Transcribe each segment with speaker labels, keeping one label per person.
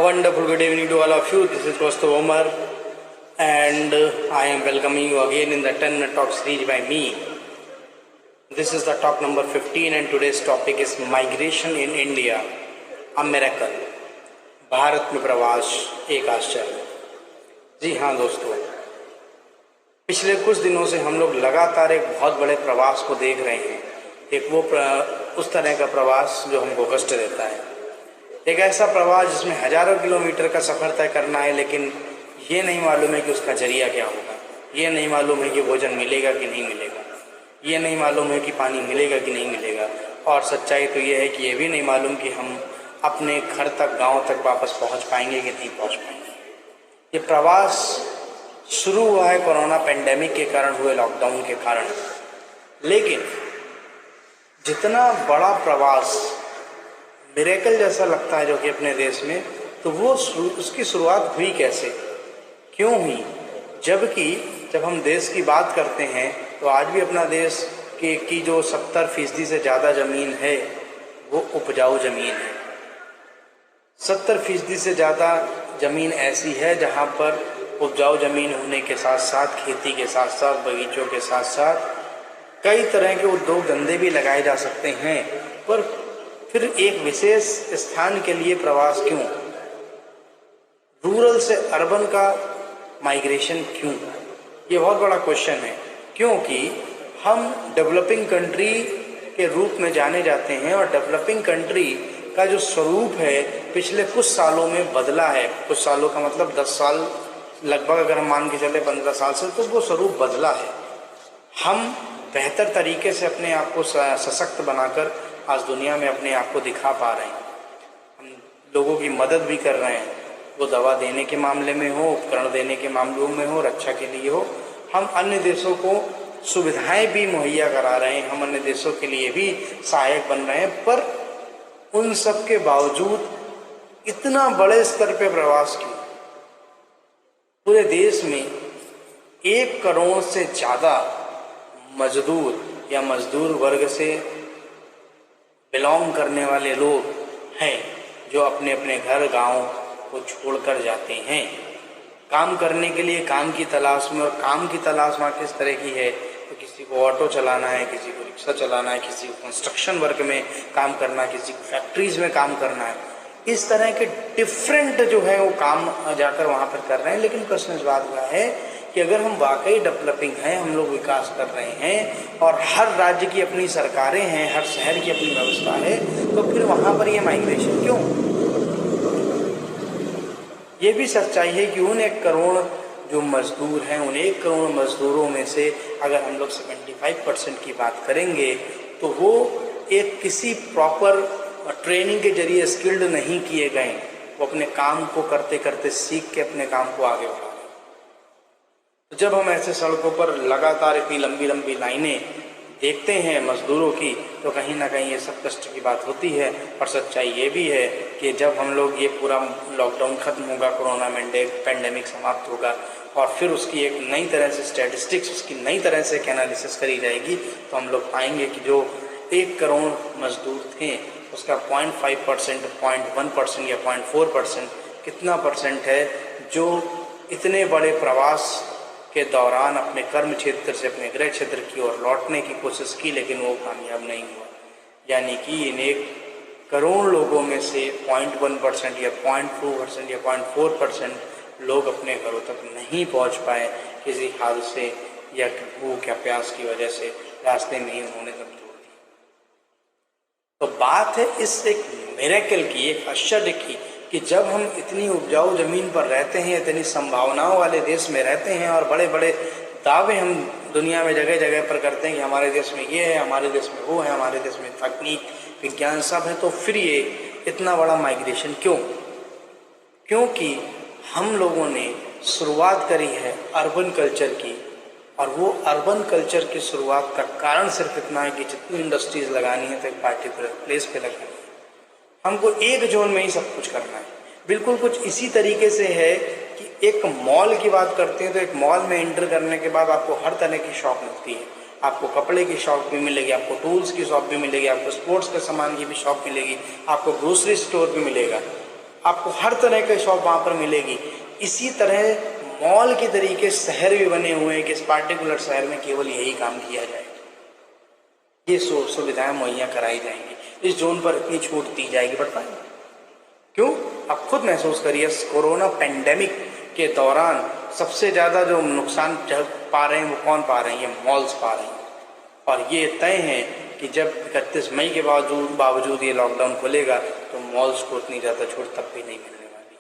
Speaker 1: wonderful good evening to all of you. This is Kaustav Omar and I am welcoming you again in the 10-minute talk series by me. This is the talk number 15 and today's topic is migration in India, a miracle. Bharat में प्रवास एक आश्चर्य। जी हाँ दोस्तों, पिछले कुछ दिनों से हम लोग लगातार एक बहुत बड़े प्रवास को देख रहे हैं। एक वो उस तरह का प्रवास जो हमको कष्ट देता है, एक ऐसा प्रवास जिसमें हजारों किलोमीटर का सफ़र तय करना है, लेकिन ये नहीं मालूम है कि उसका जरिया क्या होगा, ये नहीं मालूम है कि भोजन मिलेगा कि नहीं मिलेगा, ये नहीं मालूम है कि पानी मिलेगा कि नहीं मिलेगा, और सच्चाई तो ये है कि ये भी नहीं मालूम कि हम अपने घर तक, गांव तक वापस पहुंच पाएंगे कि नहीं पहुंच पाएंगे। ये प्रवास शुरू हुआ है कोरोना पेंडेमिक के कारण हुए लॉकडाउन के कारण, लेकिन जितना बड़ा प्रवास मिरेकल जैसा लगता है जो कि अपने देश में, तो वो उसकी शुरुआत हुई कैसे, क्यों हुई? जब हम देश की बात करते हैं तो आज भी अपना देश की जो 70% से ज़्यादा ज़मीन है वो उपजाऊ ज़मीन है। 70% से ज़्यादा ज़मीन ऐसी है जहाँ पर उपजाऊ ज़मीन होने के साथ साथ, खेती के साथ साथ, बगीचों के साथ साथ कई तरह के उद्योग धंधे भी लगाए जा सकते हैं, पर फिर एक विशेष स्थान के लिए प्रवास क्यों? रूरल से अर्बन का माइग्रेशन क्यों? ये बहुत बड़ा क्वेश्चन है, क्योंकि हम डेवलपिंग कंट्री के रूप में जाने जाते हैं और डेवलपिंग कंट्री का जो स्वरूप है पिछले कुछ सालों में बदला है। कुछ सालों का मतलब 10 साल लगभग, अगर हम मान के चले 15 साल से, तो वो स्वरूप बदला है। हम बेहतर तरीके से अपने आप को सशक्त बनाकर आज दुनिया में अपने आप को दिखा पा रहे हैं। हम लोगों की मदद भी कर रहे हैं, वो दवा देने के मामले में हो, उपकरण देने के मामलों में हो, रक्षा के लिए हो। हम अन्य देशों को सुविधाएं भी मुहैया करा रहे हैं, हम अन्य देशों के लिए भी सहायक बन रहे हैं, पर उन सब के बावजूद इतना बड़े स्तर पे प्रवास क्यों? पूरे देश में 1 करोड़ से ज़्यादा मजदूर या मजदूर वर्ग से बिलोंग करने वाले लोग हैं जो अपने अपने घर, गांव को छोड़कर जाते हैं काम करने के लिए, काम की तलाश में। और काम की तलाश वहाँ किस तरह की है? तो किसी को ऑटो चलाना है, किसी को रिक्शा चलाना है, किसी को कंस्ट्रक्शन वर्क में काम करना है, किसी को फैक्ट्रीज में काम करना है। इस तरह के डिफरेंट जो है वो काम जाकर वहाँ पर कर रहे हैं। लेकिन प्रश्न इस बात का है कि अगर हम वाकई डेवलपिंग हैं, हम लोग विकास कर रहे हैं और हर राज्य की अपनी सरकारें हैं, हर शहर की अपनी व्यवस्था है, तो फिर वहाँ पर ये माइग्रेशन क्यों? ये भी सच्चाई है कि उन 1 करोड़ जो मजदूर हैं, उन 1 करोड़ मजदूरों में से अगर हम लोग 75% की बात करेंगे तो वो एक किसी प्रॉपर ट्रेनिंग के जरिए स्किल्ड नहीं किए गए। वो अपने काम को करते करते सीख के अपने काम को आगे बढ़ा। तो जब हम ऐसे सड़कों पर लगातार इतनी लंबी लंबी लाइनें देखते हैं मजदूरों की, तो कहीं ना कहीं ये सब कष्ट की बात होती है। और सच्चाई ये भी है कि जब हम लोग ये पूरा लॉकडाउन खत्म होगा, कोरोना पेंडेमिक समाप्त होगा और फिर उसकी एक नई तरह से स्टैटिस्टिक्स, उसकी नई तरह से एक एनालिसिस करी जाएगी, तो हम लोग पाएंगे कि जो 1 करोड़ मजदूर थे उसका 0.5%, 0.1% या 0.4% कितना परसेंट है जो इतने बड़े प्रवास के दौरान अपने कर्म क्षेत्र से अपने गृह क्षेत्र की ओर लौटने की कोशिश की, लेकिन वो कामयाब नहीं हुआ। यानी कि इन 1 करोड़ लोगों में से 0.1% या 0.2% या 0.4% लोग अपने घरों तक नहीं पहुंच पाए, किसी हादसे या भूख या प्यास की वजह से रास्ते में ही उन्होंने दम तोड़ दिया। तो बात है इस एक मिरेकल की, एक आश्चर्य की, कि जब हम इतनी उपजाऊ ज़मीन पर रहते हैं, इतनी संभावनाओं वाले देश में रहते हैं और बड़े बड़े दावे हम दुनिया में जगह जगह पर करते हैं कि हमारे देश में ये है, हमारे देश में वो है, हमारे देश में तकनीक, विज्ञान सब है, तो फिर ये इतना बड़ा माइग्रेशन क्यों? क्योंकि हम लोगों ने शुरुआत करी है अर्बन कल्चर की, और वो अर्बन कल्चर की शुरुआत का कारण सिर्फ इतना है कि जितनी इंडस्ट्रीज लगानी है तो एक पार्टिकुलर प्लेस पे लगानी है। हमको एक जोन में ही सब कुछ करना है। बिल्कुल कुछ इसी तरीके से है कि एक मॉल की बात करते हैं तो एक मॉल में एंटर करने के बाद आपको हर तरह की शॉप मिलती है। आपको कपड़े की शॉप भी मिलेगी, आपको टूल्स की शॉप भी मिलेगी, आपको स्पोर्ट्स के सामान की भी शॉप मिलेगी, आपको ग्रोसरी स्टोर भी मिलेगा। आपको हर तरह के शॉप वहाँ पर मिलेगी। इसी तरह मॉल के तरीके शहर भी बने हुए हैं कि इस पार्टिकुलर शहर में केवल यही काम किया जाए, ये सुविधाएं मुहैया कराई जाएंगी, इस जोन पर इतनी छूट दी जाएगी। बढ़ पाएंगे क्यों? आप खुद महसूस करिए, कोरोना पेंडेमिक के दौरान सबसे ज़्यादा जो नुकसान पा रहे हैं वो कौन पा रहे हैं? ये मॉल्स पा रहे हैं। और ये तय है कि जब 31 मई के बावजूद ये लॉकडाउन खुलेगा तो मॉल्स को उतनी ज़्यादा छूट तब भी नहीं मिलने वाली है।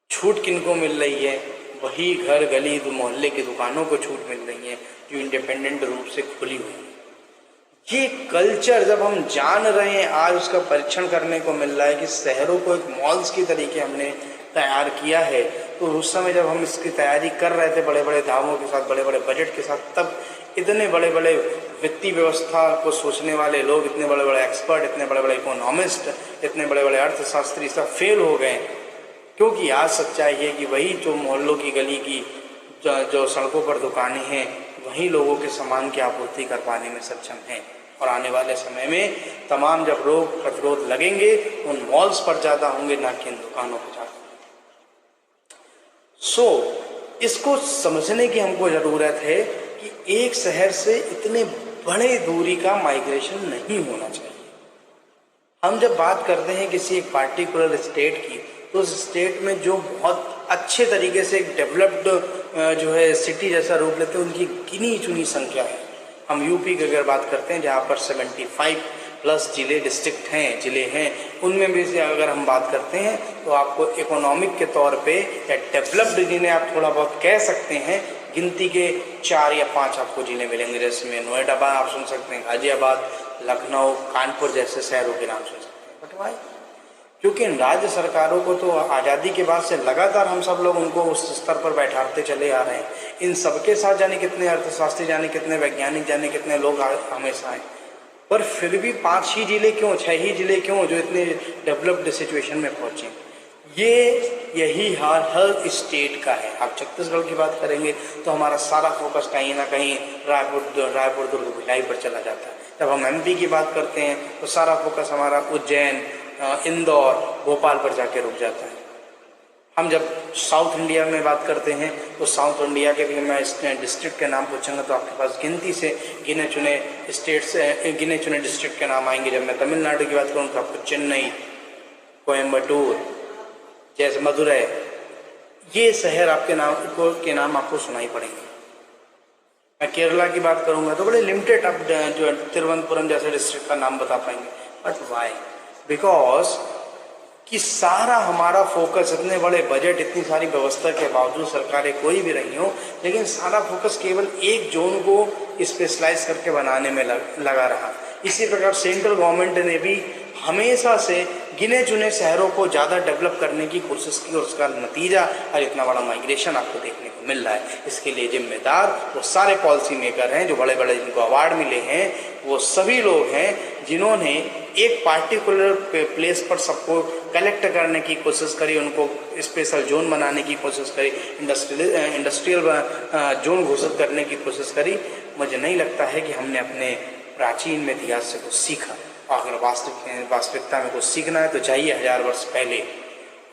Speaker 1: छूट किनको मिल रही है? वही घर गली मोहल्ले की दुकानों को छूट मिल रही है जो इंडिपेंडेंट रूप से खुली हुई है। ये कल्चर जब हम जान रहे हैं, आज उसका परीक्षण करने को मिल रहा है कि शहरों को एक मॉल्स की तरीके हमने तैयार किया है, तो उस समय जब हम इसकी तैयारी कर रहे थे बड़े बड़े दावों के साथ, बड़े बड़े बजट के साथ, तब इतने बड़े बड़े वित्तीय व्यवस्था को सोचने वाले लोग, इतने बड़े बड़े एक्सपर्ट, इतने बड़े बड़े इकोनॉमिस्ट, इतने बड़े बड़े अर्थशास्त्री सब फेल हो गए। क्योंकि आज सच्चाई है कि वही जो मोहल्लों की गली की जो सड़कों पर दुकानें हैं, वही लोगों के सामान की आपूर्ति कर पाने में सक्षम हैं। और आने वाले समय में तमाम जब रोग प्रतिरोध लगेंगे उन मॉल्स पर ज़्यादा होंगे, ना कि इन दुकानों पर ज़्यादा। इसको समझने की हमको ज़रूरत है कि एक शहर से इतने बड़े दूरी का माइग्रेशन नहीं होना चाहिए। हम जब बात करते हैं किसी एक पार्टिकुलर स्टेट की, तो उस स्टेट में जो बहुत अच्छे तरीके से एक डेवलप्ड जो है सिटी जैसा रूप लेते हैं, उनकी गिनी चुनी संख्या है। हम यूपी की अगर बात करते हैं जहाँ पर 75+ जिले हैं, उनमें भी से अगर हम बात करते हैं तो आपको इकोनॉमिक के तौर पे या डेवलप्ड जिन्हें आप थोड़ा बहुत कह सकते हैं, गिनती के 4 या 5 आपको जिले मिलेंगे, जिसमें नोएडा आप सुन सकते हैं, गाजियाबाद, लखनऊ, कानपुर जैसे शहरों के नाम सुन सकते हैं। But why? क्योंकि राज्य सरकारों को तो आज़ादी के बाद से लगातार हम सब लोग उनको उस स्तर पर बैठाते चले आ रहे हैं। इन सबके साथ जाने कितने अर्थशास्त्री, जाने कितने वैज्ञानिक, जाने कितने लोग हमेशा आए, पर फिर भी 5 ही जिले क्यों, 6 ही जिले क्यों जो इतने डेवलप्ड सिचुएशन में पहुँचे? यही हाल हर स्टेट का है। आप छत्तीसगढ़ की बात करेंगे तो हमारा सारा फोकस कहीं ना कहीं रायपुर दुर्ग भिलाई पर चला जाता है। जब हम एमपी की बात करते हैं तो सारा फोकस हमारा उज्जैन, इंदौर, भोपाल पर जाके रुक जाता है। हम जब साउथ इंडिया में बात करते हैं तो साउथ इंडिया के भी मैं डिस्ट्रिक्ट के नाम पूछूंगा तो आपके पास गिनती से गिने चुने डिस्ट्रिक्ट के नाम आएंगे। जब मैं तमिलनाडु की बात करूँ तो आपको चेन्नई, कोयम्बटूर, जैसे मदुरै, ये शहर के नाम आपको सुनाई पड़ेंगे। मैं केरला की बात करूंगा तो बड़े लिमिटेड आप जो तिरुवनंतपुरम जैसे डिस्ट्रिक्ट का नाम बता पाएंगे। But why? बिकॉज कि सारा हमारा फोकस, इतने बड़े बजट, इतनी सारी व्यवस्था के बावजूद सरकारें कोई भी रही हो, लेकिन सारा फोकस केवल एक जोन को स्पेशलाइज करके बनाने में लगा रहा। इसी प्रकार सेंट्रल गवर्नमेंट ने भी हमेशा से गिने चुने शहरों को ज़्यादा डेवलप करने की कोशिश की और उसका नतीजा आज इतना बड़ा माइग्रेशन आपको देखने को मिल रहा है। इसके लिए जिम्मेदार वो सारे पॉलिसी मेकर हैं, जो बड़े बड़े जिनको अवार्ड मिले हैं, वो सभी लोग हैं जिन्होंने एक पार्टिकुलर प्लेस पर सबको कलेक्ट करने की कोशिश करी, उनको स्पेशल जोन बनाने की कोशिश करी, इंडस्ट्रियल जोन घोषित करने की कोशिश करी। मुझे नहीं लगता है कि हमने अपने प्राचीन में इतिहास से कुछ सीखा। अगर वास्तविकता में कुछ सीखना है तो जाइए 1000 वर्ष पहले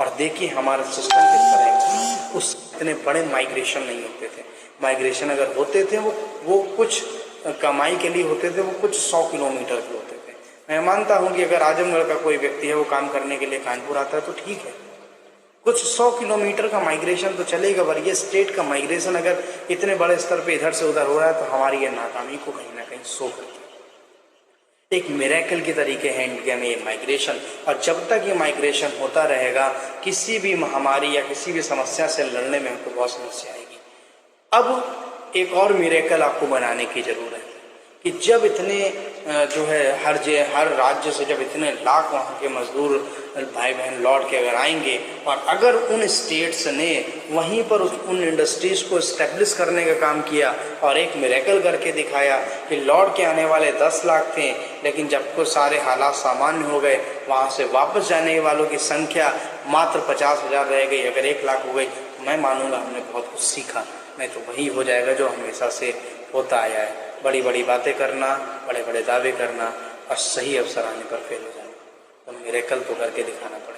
Speaker 1: और देखिए हमारा सिस्टम किस तरह है। उस इतने बड़े माइग्रेशन नहीं होते थे। माइग्रेशन अगर होते थे वो कुछ कमाई के लिए होते थे, वो कुछ 100 किलोमीटर के होते थे। मैं मानता हूँ कि अगर आजमगढ़ का कोई व्यक्ति है वो काम करने के लिए कानपुर आता है तो ठीक है, कुछ 100 किलोमीटर का माइग्रेशन तो चलेगा। पर ये स्टेट का माइग्रेशन अगर इतने बड़े स्तर पे इधर से उधर हो रहा है तो हमारी ये नाकामी को कहीं ना कहीं शो करती है। एक मिरेकल के तरीके हैं इंडिया में ये माइग्रेशन, और जब तक ये माइग्रेशन होता रहेगा किसी भी महामारी या किसी भी समस्या से लड़ने में हमको बहुत समस्या आएगी। अब एक और मिरेकल आपको बनाने की जरूरत है कि जब इतने जो है हर राज्य से जब इतने लाख वहाँ के मजदूर भाई बहन लौट के अगर आएंगे और अगर उन स्टेट्स ने वहीं पर उन इंडस्ट्रीज़ को इस्टेब्लिश करने का काम किया और एक मिरेकल करके दिखाया कि लौट के आने वाले 10 लाख थे, लेकिन जब को सारे हालात सामान्य हो गए वहाँ से वापस जाने वालों की संख्या मात्र 50,000 रह गई, अगर 1 लाख हो गई, तो मैं मानूंगा हमने बहुत कुछ सीखा। नहीं तो वही हो जाएगा जो हमेशा से होता आया है, बड़ी बड़ी बातें करना, बड़े बड़े दावे करना और सही अवसर आने पर फेल हो जाना। तो मिरेकल तो करके दिखाना पड़ेगा।